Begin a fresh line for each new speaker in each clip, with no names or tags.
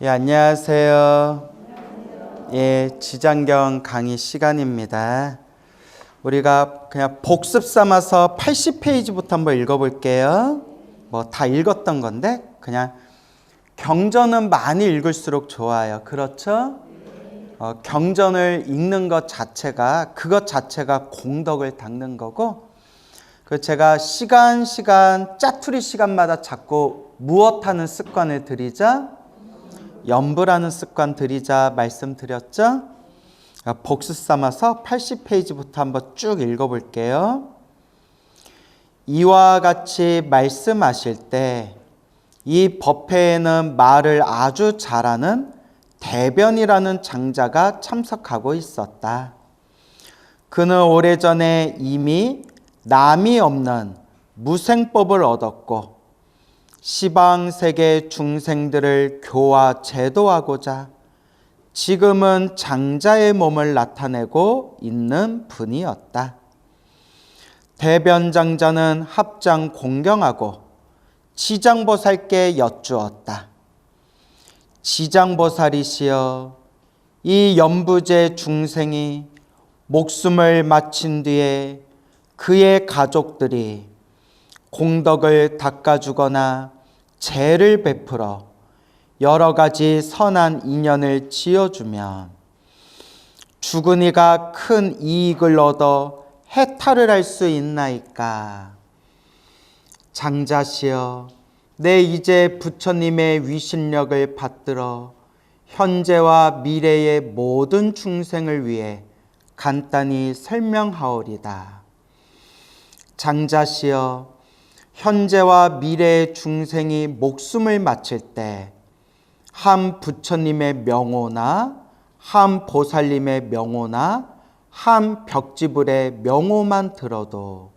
예, 안녕하세요. 예, 지장경 강의 시간입니다. 우리가 그냥 복습 삼아서 80페이지부터 한번 읽어볼게요. 뭐 다 읽었던 건데 그냥 경전은 많이 읽을수록 좋아요. 그렇죠? 경전을 읽는 것 자체가 그것 자체가 공덕을 닦는 거고, 그 제가 시간 짜투리 시간마다 자꾸 무엇하는 습관을 들이자? 연부라는 습관 들이자 말씀드렸죠? 복습 삼아서 80페이지부터 한번 쭉 읽어볼게요. 이와 같이 말씀하실 때 이 법회에는 말을 아주 잘하는 대변이라는 장자가 참석하고 있었다. 그는 오래전에 이미 남이 없는 무생법을 얻었고 시방세계 중생들을 교화 제도하고자 지금은 장자의 몸을 나타내고 있는 분이었다. 대변장자는 합장 공경하고 지장보살께 여쭈었다. 지장보살이시여, 이 연부제 중생이 목숨을 마친 뒤에 그의 가족들이 공덕을 닦아주거나 재를 베풀어 여러 가지 선한 인연을 지어주면 죽은 이가 큰 이익을 얻어 해탈을 할 수 있나이까? 장자시여, 내 이제 부처님의 위신력을 받들어 현재와 미래의 모든 중생을 위해 간단히 설명하오리다. 장자시여, 현재와 미래의 중생이 목숨을 마칠 때 한 부처님의 명호나 한 보살님의 명호나 한 벽지불의 명호만 들어도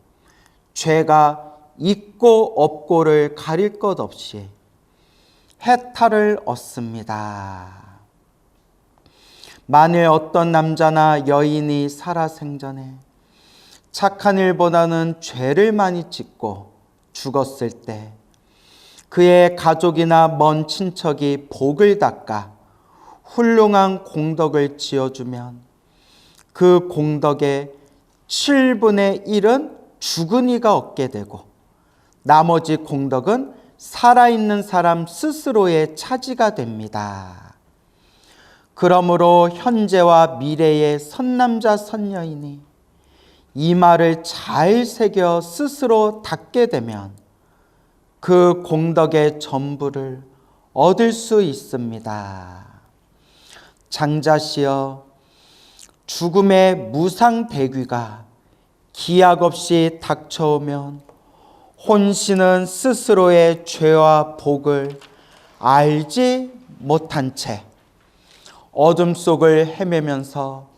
죄가 있고 없고를 가릴 것 없이 해탈을 얻습니다. 만일 어떤 남자나 여인이 살아생전에 착한 일보다는 죄를 많이 짓고 죽었을 때 그의 가족이나 먼 친척이 복을 닦아 훌륭한 공덕을 지어주면 그 공덕의 7분의 1은 죽은 이가 얻게 되고 나머지 공덕은 살아있는 사람 스스로의 차지가 됩니다. 그러므로 현재와 미래의 선남자 선여인이 이 말을 잘 새겨 스스로 닦게 되면 그 공덕의 전부를 얻을 수 있습니다. 장자시여, 죽음의 무상대귀가 기약 없이 닥쳐오면 혼신은 스스로의 죄와 복을 알지 못한 채 어둠 속을 헤매면서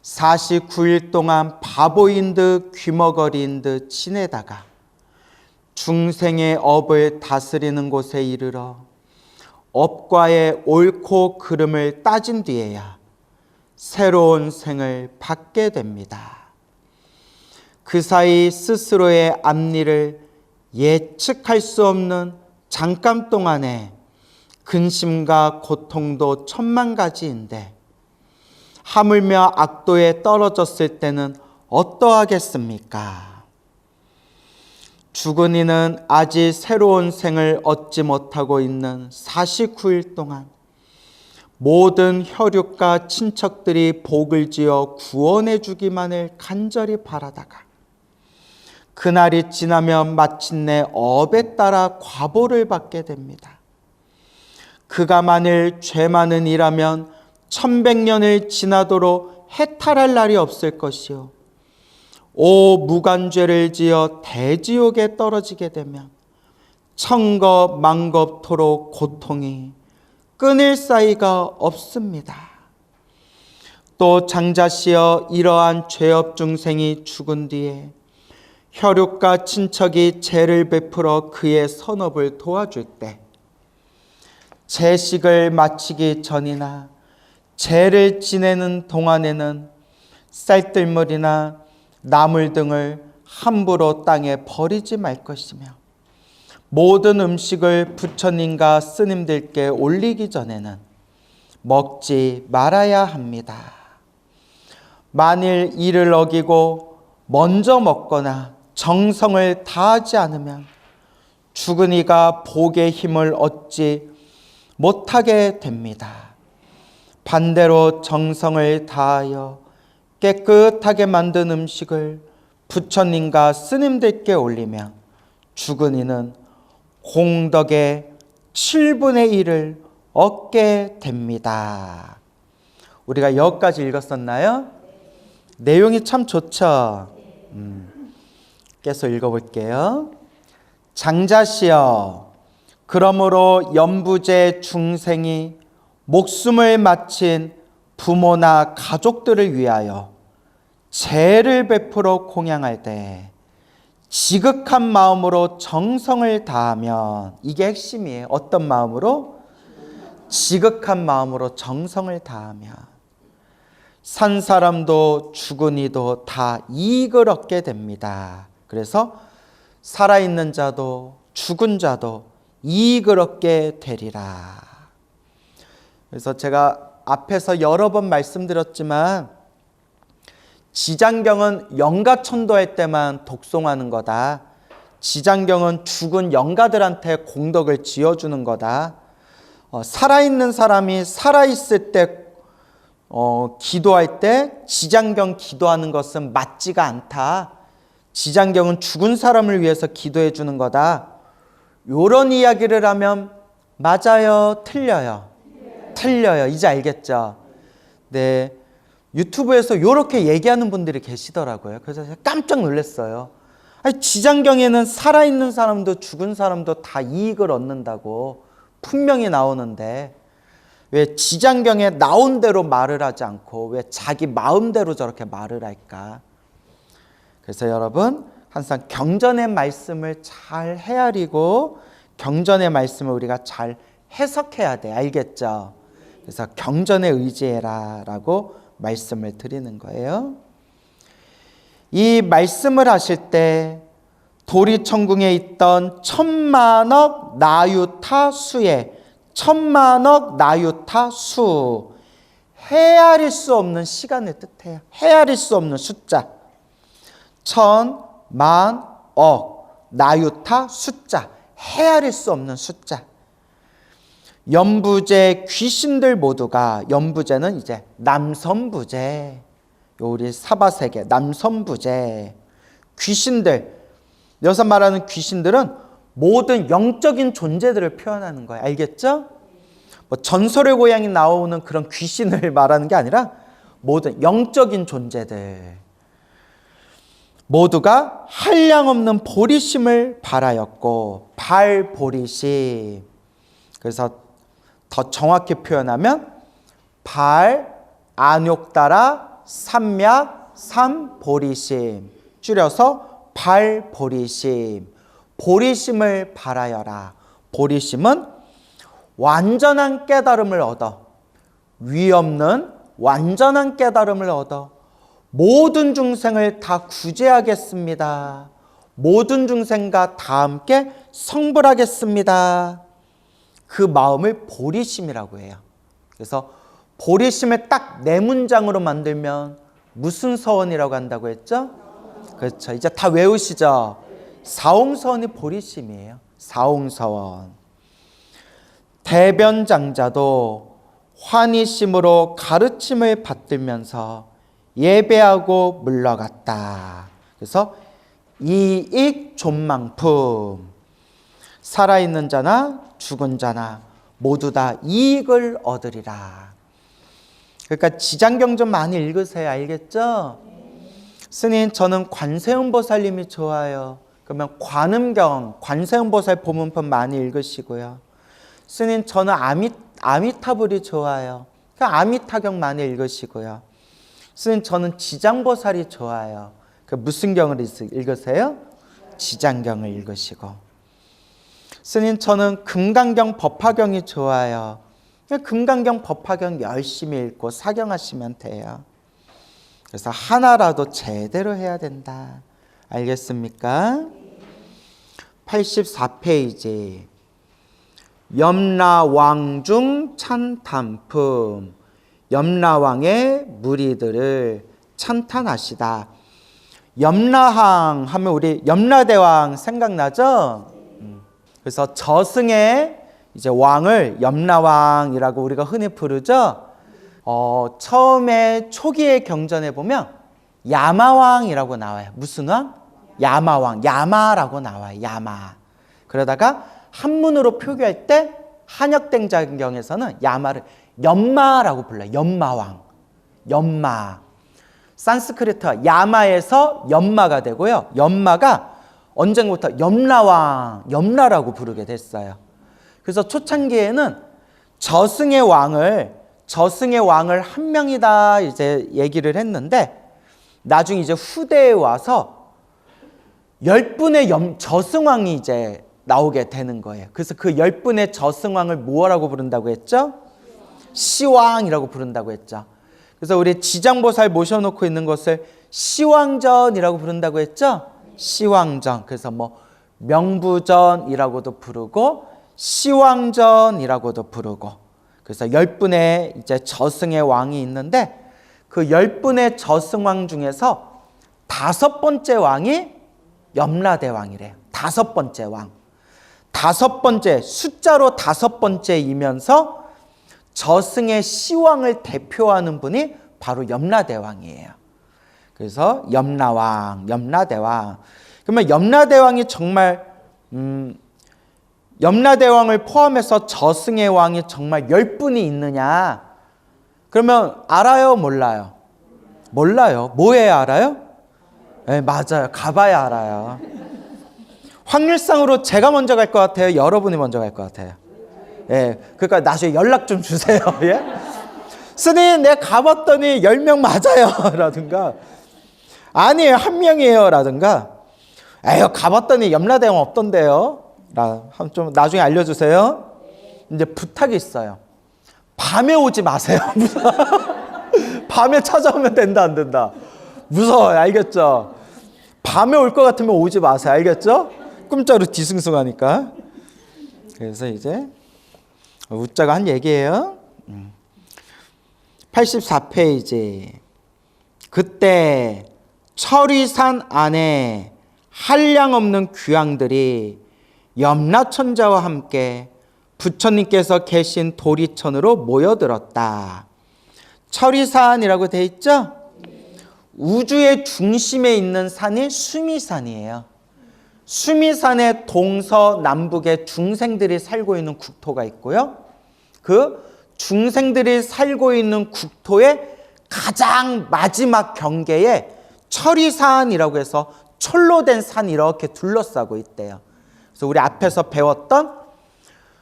49일 동안 바보인 듯 귀머거리인 듯 지내다가 중생의 업을 다스리는 곳에 이르러 업과의 옳고 그름을 따진 뒤에야 새로운 생을 받게 됩니다. 그 사이 스스로의 앞니를 예측할 수 없는 잠깐 동안의 근심과 고통도 천만 가지인데 하물며 악도에 떨어졌을 때는 어떠하겠습니까? 죽은 이는 아직 새로운 생을 얻지 못하고 있는 49일 동안 모든 혈육과 친척들이 복을 지어 구원해 주기만을 간절히 바라다가 그날이 지나면 마침내 업에 따라 과보를 받게 됩니다. 그가 만일 죄 많은 이라면 1100년을 지나도록 해탈할 날이 없을 것이요 오 무간죄를 지어 대지옥에 떨어지게 되면 천겁만겁토록 고통이 끊을 사이가 없습니다. 또 장자시여, 이러한 죄업 중생이 죽은 뒤에 혈육과 친척이 죄를 베풀어 그의 선업을 도와줄 때 제식을 마치기 전이나 죄를 지내는 동안에는 쌀뜨물이나 나물 등을 함부로 땅에 버리지 말 것이며 모든 음식을 부처님과 스님들께 올리기 전에는 먹지 말아야 합니다. 만일 이를 어기고 먼저 먹거나 정성을 다하지 않으면 죽은 이가 복의 힘을 얻지 못하게 됩니다. 반대로 정성을 다하여 깨끗하게 만든 음식을 부처님과 스님들께 올리면 죽은 이는 공덕의 7분의 1을 얻게 됩니다. 우리가 여기까지 읽었었나요? 내용이 참 좋죠? 계속 읽어볼게요. 장자시여, 그러므로 연부제 중생이 목숨을 마친 부모나 가족들을 위하여 재를 베풀어 공양할 때 지극한 마음으로 정성을 다하면, 이게 핵심이에요. 어떤 마음으로? 지극한 마음으로 정성을 다하면 산 사람도 죽은 이도 다 이익을 얻게 됩니다. 그래서 살아있는 자도 죽은 자도 이익을 얻게 되리라. 그래서 제가 앞에서 여러 번 말씀드렸지만 지장경은 영가 천도할 때만 독송하는 거다. 지장경은 죽은 영가들한테 공덕을 지어주는 거다. 살아있는 사람이 살아있을 때 기도할 때 지장경 기도하는 것은 맞지가 않다. 지장경은 죽은 사람을 위해서 기도해 주는 거다. 이런 이야기를 하면 맞아요? 틀려요? 틀려요. 이제 알겠죠? 네. 유튜브에서 이렇게 얘기하는 분들이 계시더라고요. 그래서 제가 깜짝 놀랐어요. 아니, 지장경에는 살아있는 사람도 죽은 사람도 다 이익을 얻는다고 분명히 나오는데 왜 지장경에 나온 대로 말을 하지 않고 왜 자기 마음대로 저렇게 말을 할까? 그래서 여러분 항상 경전의 말씀을 잘 헤아리고 경전의 말씀을 우리가 잘 해석해야 돼. 알겠죠? 그래서 경전에 의지해라 라고 말씀을 드리는 거예요. 이 말씀을 하실 때 도리천궁에 있던 천만억 나유타 수에 천만억 나유타 수, 헤아릴 수 없는 시간을 뜻해요. 헤아릴 수 없는 숫자. 천만억 나유타 숫자, 헤아릴 수 없는 숫자. 연부제 귀신들 모두가, 연부제는 이제 남선부제, 우리 사바세계 남선부제 귀신들, 여기서 말하는 귀신들은 모든 영적인 존재들을 표현하는 거예요. 알겠죠? 뭐 전설의 고향이 나오는 그런 귀신을 말하는 게 아니라 모든 영적인 존재들 모두가 한량없는 보리심을 발하였고, 발보리심. 그래서 더 정확히 표현하면 발, 안욕따라, 삼약, 삼보리심. 줄여서 발보리심. 보리심을 발하여라. 보리심은 완전한 깨달음을 얻어, 위없는 완전한 깨달음을 얻어 모든 중생을 다 구제하겠습니다. 모든 중생과 다 함께 성불하겠습니다. 그 마음을 보리심이라고 해요. 그래서 보리심을 딱 네 문장으로 만들면 무슨 서원이라고 한다고 했죠? 그렇죠. 이제 다 외우시죠? 사홍서원이 보리심이에요. 사홍서원. 대변장자도 환희심으로 가르침을 받들면서 예배하고 물러갔다. 그래서 이익 존망품. 살아있는 자나 죽은 자나 모두 다 이익을 얻으리라. 그러니까 지장경 좀 많이 읽으세요. 알겠죠? 스님, 저는 관세음보살님이 좋아요. 그러면 관음경, 관세음보살 보문법 많이 읽으시고요. 스님, 저는 아미타불이 좋아요. 그 아미타경 많이 읽으시고요. 스님, 저는 지장보살이 좋아요. 그 무슨 경을 읽으세요? 지장경을 읽으시고. 스님, 저는 금강경 법화경이 좋아요. 금강경 법화경 열심히 읽고 사경하시면 돼요. 그래서 하나라도 제대로 해야 된다. 알겠습니까? 84페이지. 염라왕 중 찬탄품. 염라왕의 무리들을 찬탄하시다. 염라항 하면 우리 염라대왕 생각나죠? 그래서 저승의 이제 왕을 염라왕이라고 우리가 흔히 부르죠. 처음에 초기의 경전에 보면 야마왕이라고 나와요. 무슨 왕? 야마왕. 야마라고 나와요. 야마. 그러다가 한문으로 표기할 때 한역땡자경에서는 야마를 연마라고 불러요. 연마왕. 연마. 산스크리트 야마에서 연마가 되고요. 연마가 언젠부터 염라왕, 염라라고 부르게 됐어요. 그래서 초창기에는 저승의 왕을 한 명이다 이제 얘기를 했는데, 나중에 이제 후대에 와서 10분의 저승왕이 이제 나오게 되는 거예요. 그래서 그 10분의 저승왕을 뭐라고 부른다고 했죠? 시왕이라고 부른다고 했죠. 그래서 우리 지장보살 모셔놓고 있는 것을 시왕전이라고 부른다고 했죠? 시왕전. 그래서 뭐 명부전이라고도 부르고 시왕전이라고도 부르고. 그래서 10분의 이제 저승의 왕이 있는데, 그 10분의 저승왕 중에서 5번째 왕이 염라대왕이래요. 5번째 왕. 5번째, 숫자로 5번째이면서 저승의 시왕을 대표하는 분이 바로 염라대왕이에요. 그래서 염라왕, 염라대왕. 그러면 염라대왕이 정말 염라대왕을 포함해서 저승의 왕이 정말 10분이 있느냐? 그러면 알아요? 몰라요? 몰라요. 뭐에 알아요? 네, 맞아요. 가봐야 알아요. 확률상으로 제가 먼저 갈 것 같아요? 여러분이 먼저 갈 것 같아요? 예, 그러니까 나중에 연락 좀 주세요. 예? 스님, 내가 가봤더니 10명 맞아요. 라든가, 아니에요, 1명이에요. 라든가, 에휴, 가봤더니 염라대왕 없던데요. 좀 나중에 알려주세요. 이제 부탁이 있어요. 밤에 오지 마세요. 밤에 찾아오면 된다, 안 된다? 무서워요. 알겠죠? 밤에 올 것 같으면 오지 마세요. 알겠죠? 꿈자로 뒤숭숭하니까. 그래서 이제 웃자가 한 얘기예요. 84페이지. 그때 철위산 안에 한량없는 귀양들이 염라천자와 함께 부처님께서 계신 도리천으로 모여들었다. 철위산이라고 돼 있죠? 우주의 중심에 있는 산이 수미산이에요. 수미산의 동서남북에 중생들이 살고 있는 국토가 있고요. 그 중생들이 살고 있는 국토의 가장 마지막 경계에 철위산이라고 해서 철로 된 산이 이렇게 둘러싸고 있대요. 그래서 우리 앞에서 배웠던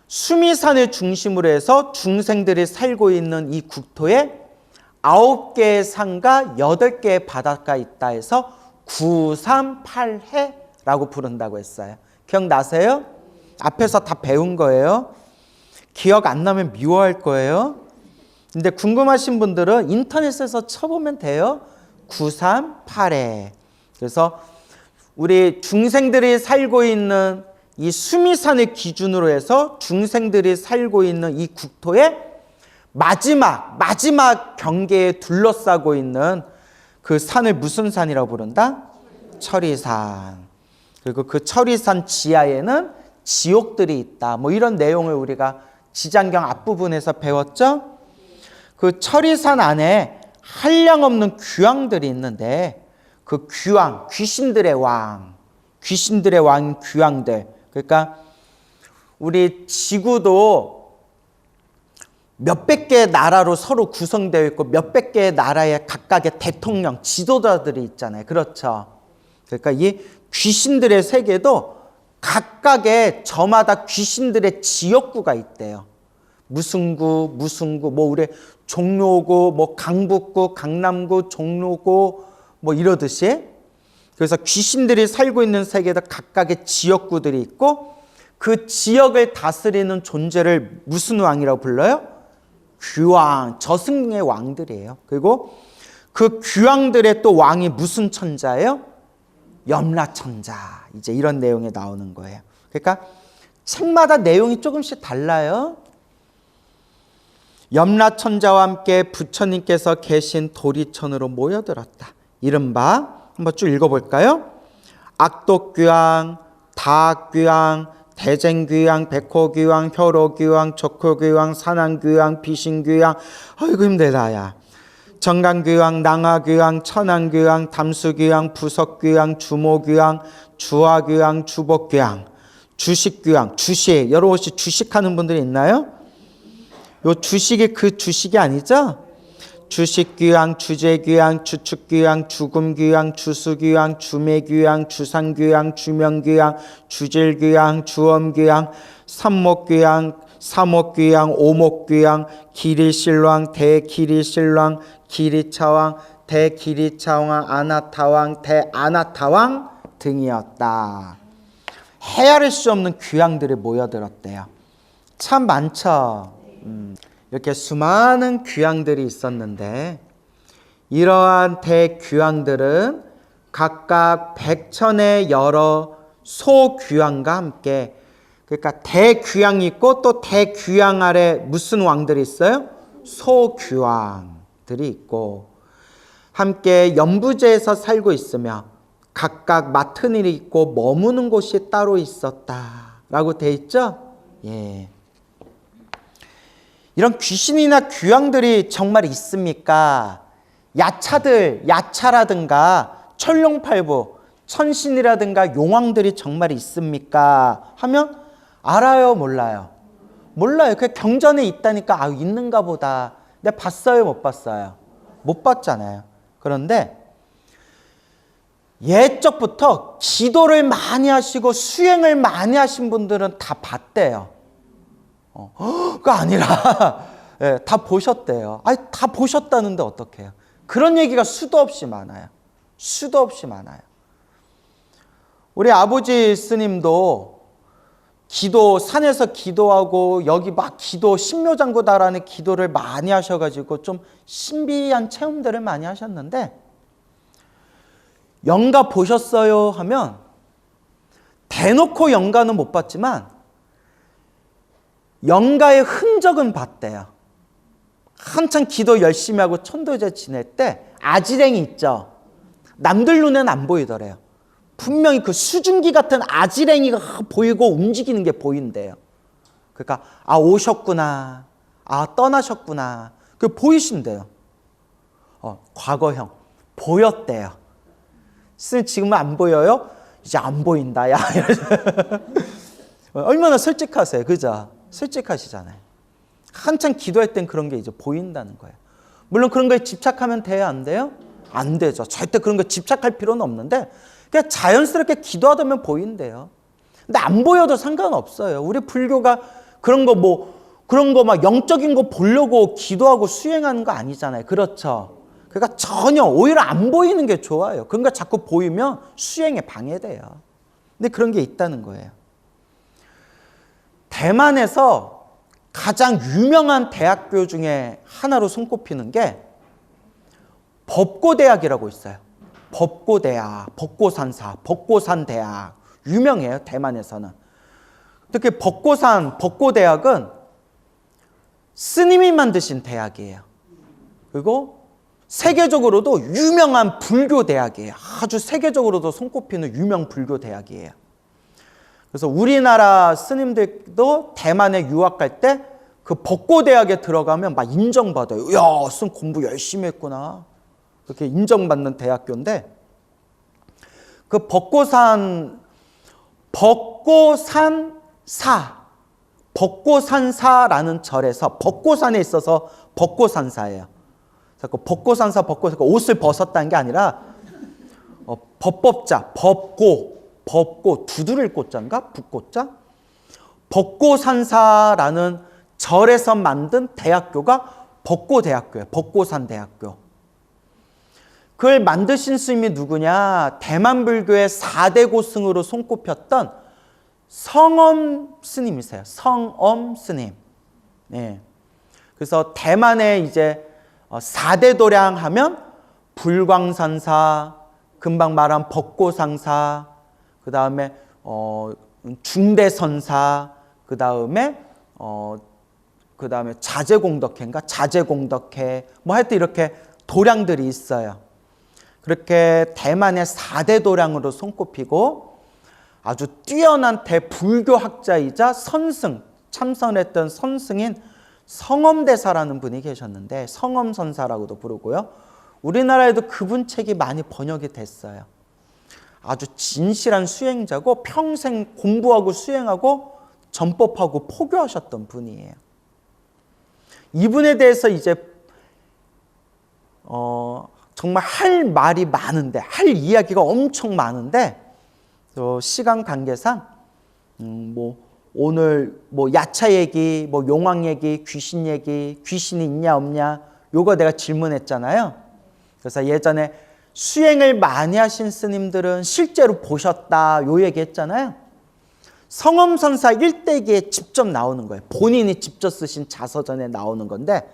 수미산을 중심으로 해서 중생들이 살고 있는 이 국토에 9개의 산과 8개의 바다가 있다 해서 938해라고 부른다고 했어요. 기억나세요? 앞에서 다 배운 거예요. 기억 안 나면 미워할 거예요. 근데 궁금하신 분들은 인터넷에서 쳐보면 돼요. 938해. 그래서 우리 중생들이 살고 있는 이 수미산을 기준으로 해서 중생들이 살고 있는 이 국토의 마지막 경계에 둘러싸고 있는 그 산을 무슨 산이라고 부른다? 철위산. 그리고 그 철위산 지하에는 지옥들이 있다. 뭐 이런 내용을 우리가 지장경 앞부분에서 배웠죠? 그 철위산 안에 한량없는 귀왕들이 있는데, 그 귀왕, 귀신들의 왕, 귀왕들. 그러니까 우리 지구도 몇백 개의 나라로 서로 구성되어 있고 몇백 개의 나라의 각각의 대통령, 지도자들이 있잖아요. 그렇죠? 그러니까 이 귀신들의 세계도 각각의 저마다 귀신들의 지역구가 있대요. 무슨 구, 뭐 우리 종로구, 뭐 강북구, 강남구, 종로구 뭐 이러듯이. 그래서 귀신들이 살고 있는 세계도 각각의 지역구들이 있고, 그 지역을 다스리는 존재를 무슨 왕이라고 불러요? 귀왕, 저승의 왕들이에요. 그리고 그 귀왕들의 또 왕이 무슨 천자예요? 염라천자. 이제 이런 내용이 나오는 거예요. 그러니까 책마다 내용이 조금씩 달라요. 염라천자와 함께 부처님께서 계신 도리천으로 모여들었다. 이른바 한번 쭉 읽어볼까요? 악독귀왕, 다악귀왕, 대쟁귀왕, 백호귀왕, 혈호귀왕, 적호귀왕, 산왕귀왕, 비신귀왕. 아이고 힘들다 야. 정강귀왕, 낭하귀왕, 천왕귀왕, 담수귀왕, 부석귀왕, 주모귀왕, 주화귀왕, 주복귀왕, 주식귀왕. 주식, 여러 혹시 주식하는 분들이 있나요? 요 주식이 그 주식이 아니죠? 주식귀왕, 주제귀왕, 주축귀왕, 죽음귀왕, 주수귀왕, 주매귀왕, 주상귀왕, 주명귀왕, 주질귀왕, 주엄귀왕, 삼목귀왕, 사목귀왕, 오목귀왕, 기리신왕, 대기리신왕, 기리차왕, 대기리차왕, 아나타왕, 대아나타왕 등이었다. 헤아릴 수 없는 귀왕들이 모여들었대요. 참 많죠. 이렇게 수많은 귀왕들이 있었는데 이러한 대귀왕들은 각각 백천의 여러 소귀왕과 함께, 그러니까 대귀왕이 있고 또 대귀왕 아래 무슨 왕들이 있어요? 소귀왕들이 있고 함께 연부제에서 살고 있으며 각각 맡은 일이 있고 머무는 곳이 따로 있었다라고 돼 있죠? 예. 이런 귀신이나 귀왕들이 정말 있습니까? 야차라든가 천룡팔부, 천신이라든가 용왕들이 정말 있습니까? 하면 알아요, 몰라요? 몰라요. 그냥 경전에 있다니까 있는가 보다. 근데 봤어요, 못 봤어요? 못 봤잖아요. 그런데 옛적부터 기도를 많이 하시고 수행을 많이 하신 분들은 다 봤대요. 그거 아니라 네, 다 보셨대요. 다 보셨다는데 어떡해요? 그런 얘기가 수도 없이 많아요. 수도 없이 많아요. 우리 아버지 스님도 산에서 기도하고 여기 막 신묘장구다라는 기도를 많이 하셔가지고 좀 신비한 체험들을 많이 하셨는데 영가 보셨어요? 하면 대놓고 영가는 못 봤지만 영가의 흔적은 봤대요. 한참 기도 열심히 하고 천도제 지낼 때 아지랭이 있죠. 남들 눈에는 안 보이더래요. 분명히 그 수증기 같은 아지랭이가 보이고 움직이는 게 보인대요. 그러니까 오셨구나, 떠나셨구나, 그 보이신대요. 과거형 보였대요. 스님 지금은 안 보여요? 이제 안 보인다 야. 얼마나 솔직하세요, 그죠? 솔직하시잖아요. 한참 기도할 땐 그런 게 이제 보인다는 거예요. 물론 그런 거에 집착하면 돼요, 안 돼요? 안 되죠. 절대 그런 거 집착할 필요는 없는데 그냥 자연스럽게 기도하다 보인대요. 근데 안 보여도 상관없어요. 우리 불교가 그런 거 막 영적인 거 보려고 기도하고 수행하는 거 아니잖아요. 그렇죠? 그러니까 전혀 오히려 안 보이는 게 좋아요. 그런 거 자꾸 보이면 수행에 방해돼요. 근데 그런 게 있다는 거예요. 대만에서 가장 유명한 대학교 중에 하나로 손꼽히는 게 법고대학이라고 있어요. 법고대학, 법고산대학. 유명해요, 대만에서는. 특히 법고대학은 스님이 만드신 대학이에요. 그리고 세계적으로도 유명한 불교대학이에요. 아주 세계적으로도 손꼽히는 유명 불교대학이에요. 그래서 우리나라 스님들도 대만에 유학 갈 때 그 법고대학에 들어가면 막 인정받아요. 야, 스님 공부 열심히 했구나. 그렇게 인정받는 대학교인데 그 벚고산사라는 절에서 벚고산에 있어서 벚고산사예요. 그래서 벚고산사 옷을 벗었다는 게 아니라 법법자, 법고 두드릴 꽃자인가? 북꽃자? 벚고산사라는 절에서 만든 대학교가 벚고대학교예요. 벚고산대학교. 그걸 만드신 스님이 누구냐? 대만 불교의 4대 고승으로 손꼽혔던 성엄 스님이세요. 성엄 스님. 네. 그래서 대만에 이제 4대 도량 하면 불광산사, 금방 말한 벚고상사, 그 다음에 중대선사, 그 다음에 자제공덕회인가? 자제공덕회, 뭐 하여튼 이렇게 도량들이 있어요. 그렇게 대만의 4대 도량으로 손꼽히고 아주 뛰어난 대불교학자이자 선승, 참선했던 선승인 성엄대사라는 분이 계셨는데 성엄선사라고도 부르고요. 우리나라에도 그분 책이 많이 번역이 됐어요. 아주 진실한 수행자고 평생 공부하고 수행하고 전법하고 포교하셨던 분이에요. 이분에 대해서 이제 정말 할 말이 많은데, 할 이야기가 엄청 많은데 시간 관계상 오늘 야차 얘기, 용왕 얘기, 귀신 얘기, 귀신이 있냐 없냐 요거 내가 질문했잖아요. 그래서 예전에 수행을 많이 하신 스님들은 실제로 보셨다 요 얘기 했잖아요. 성엄선사 일대기에 직접 나오는 거예요. 본인이 직접 쓰신 자서전에 나오는 건데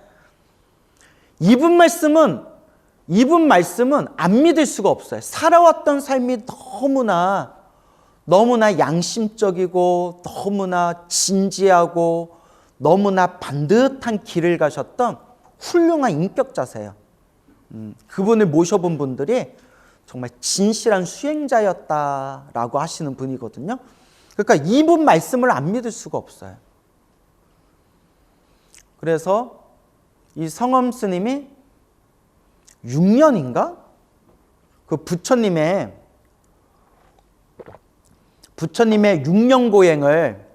이분 말씀은 안 믿을 수가 없어요. 살아왔던 삶이 너무나 양심적이고 너무나 진지하고 너무나 반듯한 길을 가셨던 훌륭한 인격자세요. 그분을 모셔본 분들이 정말 진실한 수행자였다라고 하시는 분이거든요. 그러니까 이분 말씀을 안 믿을 수가 없어요. 그래서 이 성엄 스님이 6년인가? 그 부처님의 6년 고행을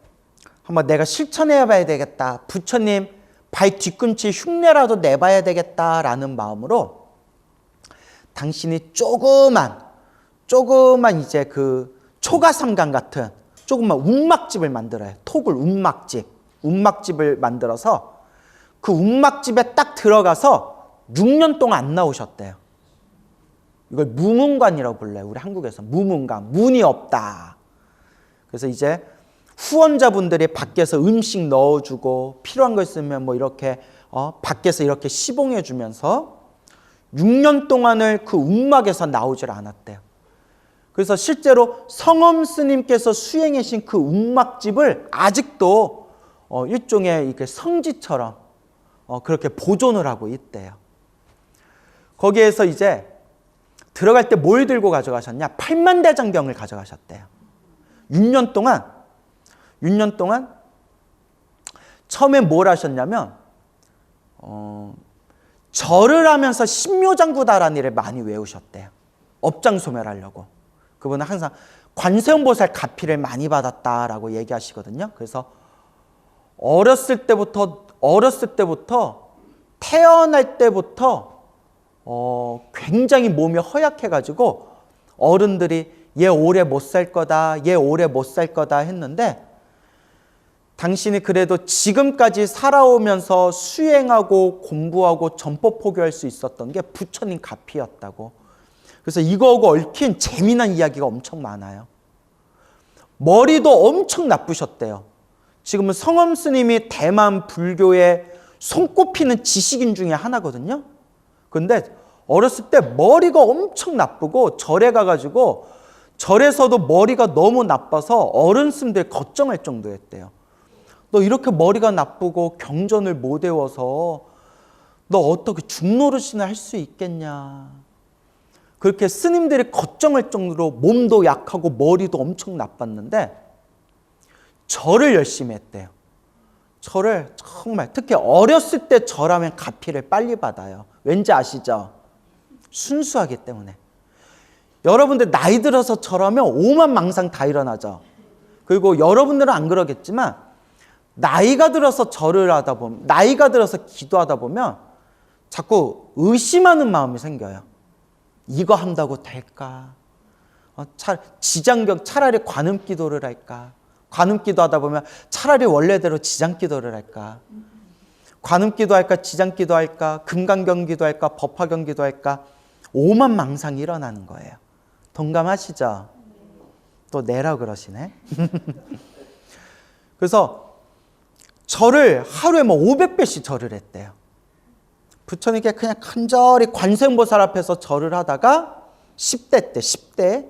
한번 내가 실천해 봐야 되겠다. 부처님 발 뒤꿈치 흉내라도 내봐야 되겠다라는 마음으로 당신이 조그만 이제 그 초가삼강 같은 조그만 움막집을 만들어요. 토굴 움막집을 만들어서 그 움막집에 딱 들어가서 6년 동안 안 나오셨대요. 이걸 무문관이라고 불러요. 우리 한국에서 무문관, 문이 없다. 그래서 이제 후원자분들이 밖에서 음식 넣어주고 필요한 거 있으면 이렇게 밖에서 이렇게 시봉해 주면서 6년 동안을 그 움막에서 나오질 않았대요. 그래서 실제로 성엄 스님께서 수행하신 그 움막집을 아직도 일종의 이렇게 성지처럼 그렇게 보존을 하고 있대요. 거기에서 이제 들어갈 때 뭘 들고 가져가셨냐? 8만대장경을 가져가셨대요. 6년 동안 처음에 뭘 하셨냐면 절을 하면서 신묘장구다라는 일을 많이 외우셨대요. 업장소멸하려고. 그분은 항상 관세음보살 가피를 많이 받았다라고 얘기하시거든요. 그래서 어렸을 때부터 태어날 때부터 굉장히 몸이 허약해가지고 어른들이 얘 오래 못 살 거다 했는데 당신이 그래도 지금까지 살아오면서 수행하고 공부하고 전법 포교할 수 있었던 게 부처님 가피였다고. 그래서 이거하고 얽힌 재미난 이야기가 엄청 많아요. 머리도 엄청 나쁘셨대요. 지금은 성엄 스님이 대만 불교의 손꼽히는 지식인 중에 하나거든요. 근데 어렸을 때 머리가 엄청 나쁘고 절에 가가지고 절에서도 머리가 너무 나빠서 어른 스님들이 걱정할 정도였대요. 너 이렇게 머리가 나쁘고 경전을 못 외워서 너 어떻게 중노릇이나 할 수 있겠냐. 그렇게 스님들이 걱정할 정도로 몸도 약하고 머리도 엄청 나빴는데 절을 열심히 했대요. 절을 정말 특히 어렸을 때 절하면 가피를 빨리 받아요. 왠지 아시죠? 순수하기 때문에. 여러분들 나이 들어서 절하면 오만 망상 다 일어나죠. 그리고 여러분들은 안 그러겠지만 나이가 들어서 절을 하다 보면, 나이가 들어서 기도하다 보면 자꾸 의심하는 마음이 생겨요. 이거 한다고 될까? 지장경 차라리 관음기도를 할까? 관음기도 하다 보면 차라리 원래대로 지장기도를 할까? 관음기도 할까? 지장기도 할까? 금강경기도 할까? 법화경기도 할까? 오만 망상이 일어나는 거예요. 동감하시죠? 또 내라 그러시네. 그래서 절을 하루에 500배씩 절을 했대요. 부처님께 그냥 간절히 관세음보살 앞에서 절을 하다가 10대 때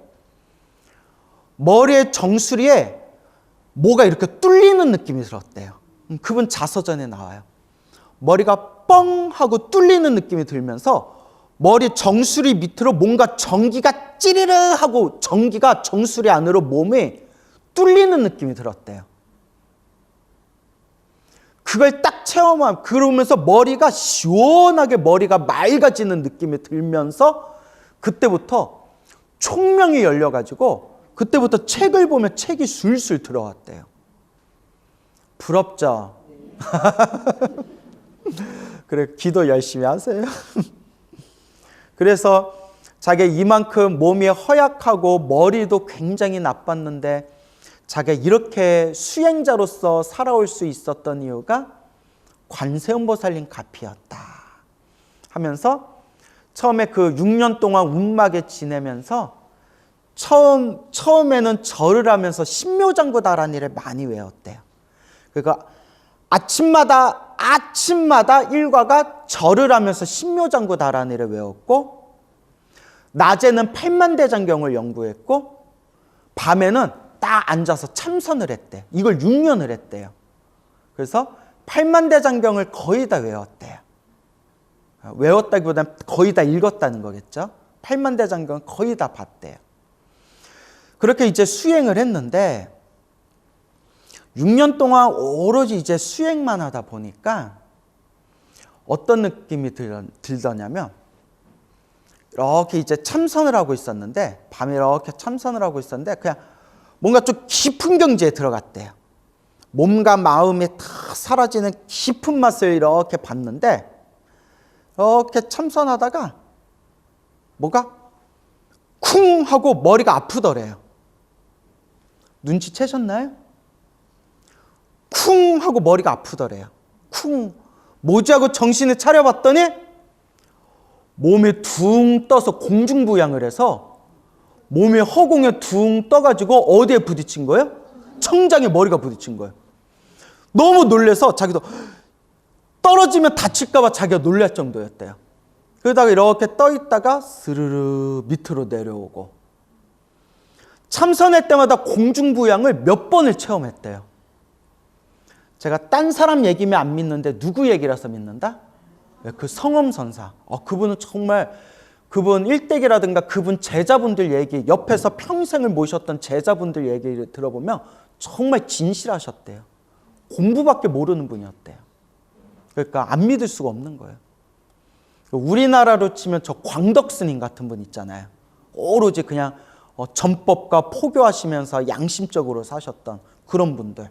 머리에 정수리에 뭐가 이렇게 뚫리는 느낌이 들었대요. 그분 자서전에 나와요. 머리가 뻥 하고 뚫리는 느낌이 들면서 머리 정수리 밑으로 뭔가 전기가 찌르르 하고 전기가 정수리 안으로 몸에 뚫리는 느낌이 들었대요. 그걸 딱 체험하면 그러면서 머리가 시원하게 머리가 맑아지는 느낌이 들면서 그때부터 총명이 열려가지고 그때부터 책을 보면 책이 술술 들어왔대요. 부럽죠? 그래, 기도 열심히 하세요. 그래서 자기 이만큼 몸이 허약하고 머리도 굉장히 나빴는데 자기가 이렇게 수행자로서 살아올 수 있었던 이유가 관세음보살님 가피였다 하면서 처음에 그 6년 동안 움막에 지내면서 처음에는 절을 하면서 신묘장구다라는 일을 많이 외웠대요. 그러니까 아침마다 일과가 절을 하면서 신묘장구다라는 일을 외웠고 낮에는 팔만대장경을 연구했고 밤에는 딱 앉아서 참선을 했대. 이걸 6년을 했대요. 그래서 팔만대장경을 거의 다 외웠대요. 외웠다기보다는 거의 다 읽었다는 거겠죠. 팔만대장경을 거의 다 봤대요. 그렇게 이제 수행을 했는데 6년 동안 오로지 이제 수행만 하다 보니까 어떤 느낌이 들더냐면 이렇게 이제 참선을 하고 있었는데 밤에 이렇게 참선을 하고 있었는데 그냥 뭔가 좀 깊은 경지에 들어갔대요. 몸과 마음이 다 사라지는 깊은 맛을 이렇게 봤는데 이렇게 참선하다가 뭐가 쿵 하고 머리가 아프더래요. 눈치채셨나요? 쿵 하고 머리가 아프더래요. 쿵. 뭐지 하고 정신을 차려봤더니 몸이 둥 떠서 공중부양을 해서 몸이 허공에 둥 떠가지고 어디에 부딪힌 거예요? 청장에 머리가 부딪힌 거예요. 너무 놀래서 자기도 떨어지면 다칠까 봐 자기가 놀랄 정도였대요. 그러다가 이렇게 떠 있다가 스르르 밑으로 내려오고 참선할 때마다 공중부양을 몇 번을 체험했대요. 제가 딴 사람 얘기면 안 믿는데 누구 얘기라서 믿는다? 그 성엄선사. 그분은 정말 그분 일대기라든가 그분 제자분들 얘기, 옆에서 평생을 모셨던 제자분들 얘기를 들어보면 정말 진실하셨대요. 공부밖에 모르는 분이었대요. 그러니까 안 믿을 수가 없는 거예요. 우리나라로 치면 저 광덕스님 같은 분 있잖아요. 오로지 그냥 전법과 포교하시면서 양심적으로 사셨던 그런 분들.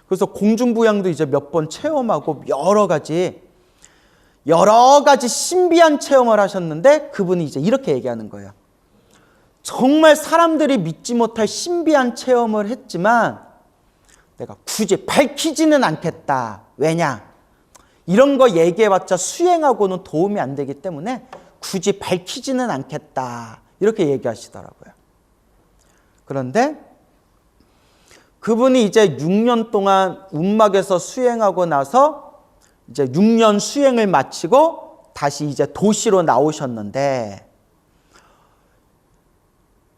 그래서 공중부양도 이제 몇 번 체험하고 여러 가지 신비한 체험을 하셨는데 그분이 이제 이렇게 얘기하는 거예요. 정말 사람들이 믿지 못할 신비한 체험을 했지만 내가 굳이 밝히지는 않겠다. 왜냐? 이런 거 얘기해봤자 수행하고는 도움이 안 되기 때문에 굳이 밝히지는 않겠다. 이렇게 얘기하시더라고요. 그런데 그분이 이제 6년 동안 움막에서 수행하고 나서 이제 6년 수행을 마치고 다시 이제 도시로 나오셨는데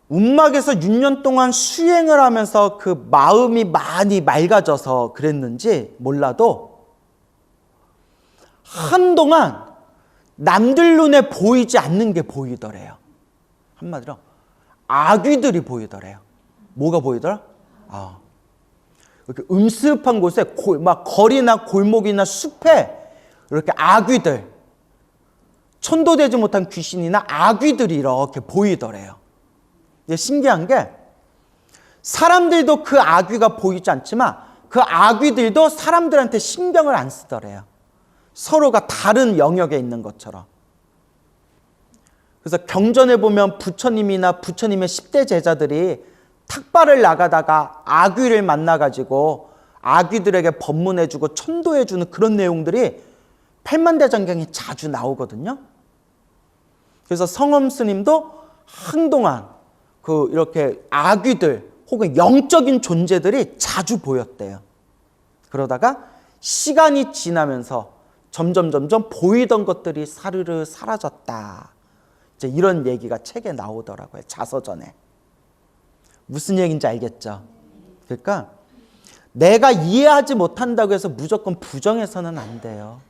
움막에서 6년 동안 수행을 하면서 그 마음이 많이 맑아져서 그랬는지 몰라도 한동안 남들 눈에 보이지 않는 게 보이더래요. 한마디로 아귀들이 보이더래요. 뭐가 보이더라? 이렇게 음습한 곳에 막 거리나 골목이나 숲에 이렇게 아귀들, 천도되지 못한 귀신이나 아귀들이 이렇게 보이더래요. 이게 신기한 게 사람들도 그 아귀가 보이지 않지만 그 아귀들도 사람들한테 신경을 안 쓰더래요. 서로가 다른 영역에 있는 것처럼. 그래서 경전에 보면 부처님이나 부처님의 10대 제자들이 탁발을 나가다가 아귀를 만나가지고 아귀들에게 법문해주고 천도해주는 그런 내용들이 팔만대장경에 자주 나오거든요. 그래서 성엄 스님도 한동안 이렇게 아귀들 혹은 영적인 존재들이 자주 보였대요. 그러다가 시간이 지나면서 점점 보이던 것들이 사르르 사라졌다. 이제 이런 얘기가 책에 나오더라고요. 자서전에. 무슨 얘기인지 알겠죠? 그러니까 내가 이해하지 못한다고 해서 무조건 부정해서는 안 돼요.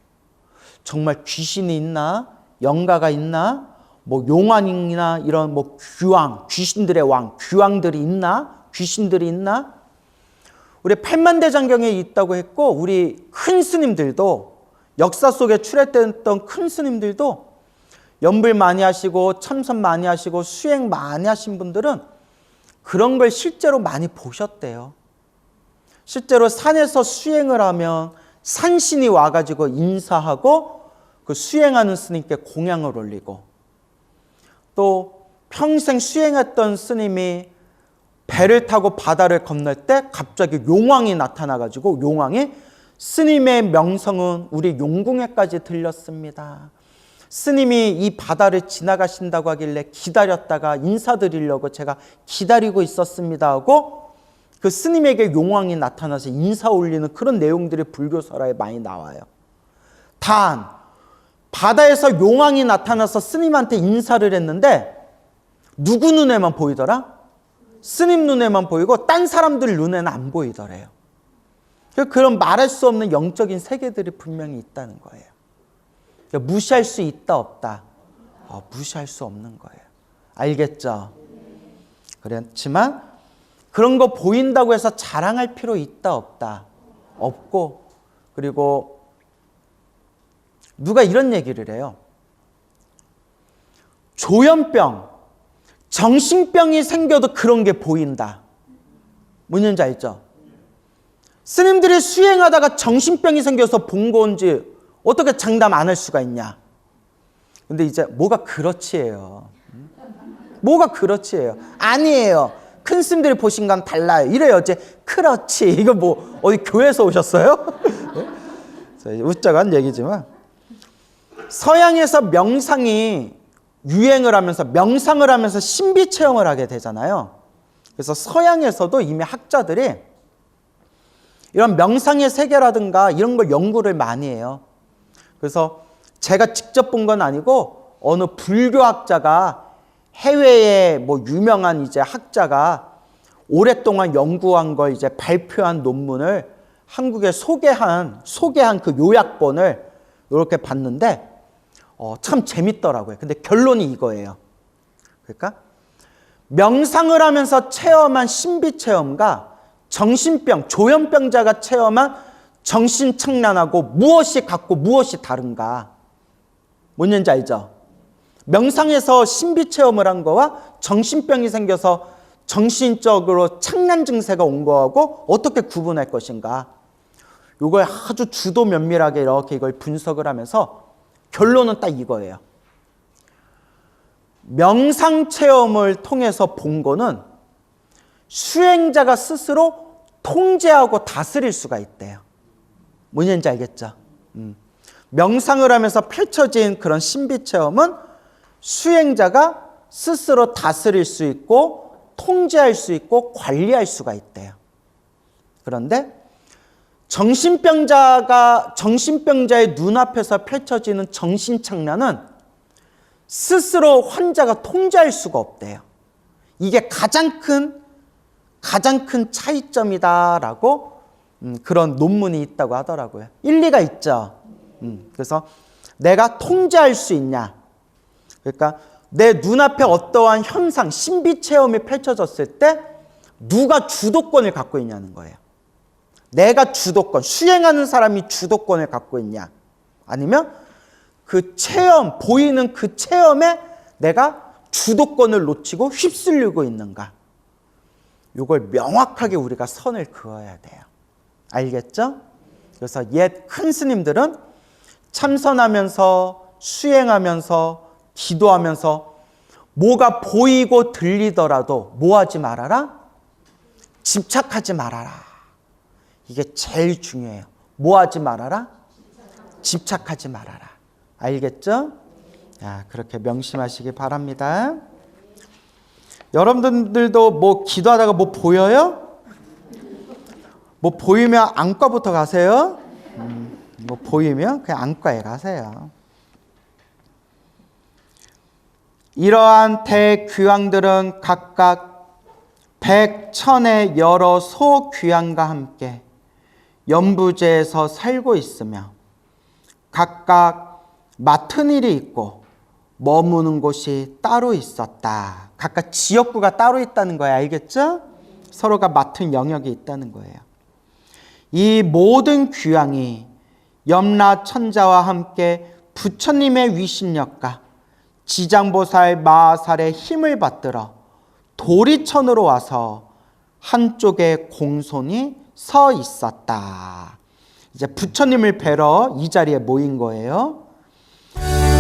정말 귀신이 있나? 영가가 있나? 뭐 용왕이나 이런 뭐 귀왕, 귀신들의 왕, 귀왕들이 있나? 귀신들이 있나? 우리 팔만대장경에 있다고 했고, 우리 큰 스님들도, 역사 속에 출애됐던 큰 스님들도 연불 많이 하시고 참선 많이 하시고 수행 많이 하신 분들은 그런 걸 실제로 많이 보셨대요. 실제로 산에서 수행을 하면 산신이 와가지고 인사하고 그 수행하는 스님께 공양을 올리고, 또 평생 수행했던 스님이 배를 타고 바다를 건널 때 갑자기 용왕이 나타나가지고 용왕이 스님의 명성은 우리 용궁에까지 들렸습니다. 스님이 이 바다를 지나가신다고 하길래 기다렸다가 인사드리려고 제가 기다리고 있었습니다 하고 그 스님에게 용왕이 나타나서 인사 올리는 그런 내용들이 불교설화에 많이 나와요. 단 바다에서 용왕이 나타나서 스님한테 인사를 했는데 누구 눈에만 보이더라? 스님 눈에만 보이고 딴 사람들 눈에는 안 보이더래요. 그런 말할 수 없는 영적인 세계들이 분명히 있다는 거예요. 무시할 수 있다 없다? 무시할 수 없는 거예요. 알겠죠? 그렇지만 그런 거 보인다고 해서 자랑할 필요 있다 없다? 없고, 그리고 누가 이런 얘기를 해요. 조현병, 정신병이 생겨도 그런 게 보인다. 뭔지 알죠? 스님들이 수행하다가 정신병이 생겨서 본 건지 어떻게 장담 안 할 수가 있냐? 근데 이제 뭐가 그렇지예요. 뭐가 그렇지예요. 아니에요. 큰 스님들이 보신 건 달라요. 이래요. 이제 그렇지. 이거 뭐 어디 교회에서 오셨어요? 네? 웃자고 한 얘기지만 서양에서 명상이 유행을 하면서 명상을 하면서 신비 체험을 하게 되잖아요. 그래서 서양에서도 이미 학자들이 이런 명상의 세계라든가 이런 걸 연구를 많이 해요. 그래서 제가 직접 본 건 아니고 어느 불교학자가 해외의 뭐 유명한 이제 학자가 오랫동안 연구한 걸 이제 발표한 논문을 한국에 소개한 그 요약본을 이렇게 봤는데 참 재밌더라고요. 근데 결론이 이거예요. 그러니까 명상을 하면서 체험한 신비 체험과 정신병, 조현병자가 체험한 정신착란하고 무엇이 같고 무엇이 다른가? 뭔지 알죠? 명상에서 신비 체험을 한 거와 정신병이 생겨서 정신적으로 착란 증세가 온 거하고 어떻게 구분할 것인가? 이걸 아주 주도 면밀하게 이렇게 이걸 분석을 하면서 결론은 딱 이거예요. 명상 체험을 통해서 본 거는 수행자가 스스로 통제하고 다스릴 수가 있대요. 뭔지 알겠죠? 명상을 하면서 펼쳐진 그런 신비 체험은 수행자가 스스로 다스릴 수 있고 통제할 수 있고 관리할 수가 있대요. 그런데 정신병자의 눈앞에서 펼쳐지는 정신착란은 스스로 환자가 통제할 수가 없대요. 이게 가장 큰 차이점이다라고 그런 논문이 있다고 하더라고요. 일리가 있죠. 그래서 내가 통제할 수 있냐? 그러니까 내 눈앞에 어떠한 현상, 신비 체험이 펼쳐졌을 때 누가 주도권을 갖고 있냐는 거예요. 내가 주도권, 수행하는 사람이 주도권을 갖고 있냐? 아니면 그 체험, 보이는 그 체험에 내가 주도권을 놓치고 휩쓸리고 있는가? 이걸 명확하게 우리가 선을 그어야 돼요. 알겠죠? 그래서 옛 큰 스님들은 참선하면서 수행하면서 기도하면서 뭐가 보이고 들리더라도 뭐 하지 말아라? 집착하지 말아라. 이게 제일 중요해요. 뭐 하지 말아라? 집착하지 말아라. 알겠죠? 자, 그렇게 명심하시기 바랍니다. 여러분들도 뭐 기도하다가 뭐 보여요? 뭐 보이면 안과부터 가세요. 뭐 보이면 그냥 안과에 가세요. 이러한 대귀왕들은 각각 백천의 여러 소귀양과 함께 연부제에서 살고 있으며 각각 맡은 일이 있고 머무는 곳이 따로 있었다. 각각 지역구가 따로 있다는 거예요. 알겠죠? 서로가 맡은 영역이 있다는 거예요. 이 모든 귀양이 염라 천자와 함께 부처님의 위신력과 지장보살 마하살의 힘을 받들어 도리천으로 와서 한쪽에 공손히 서 있었다. 이제 부처님을 뵈러 이 자리에 모인 거예요.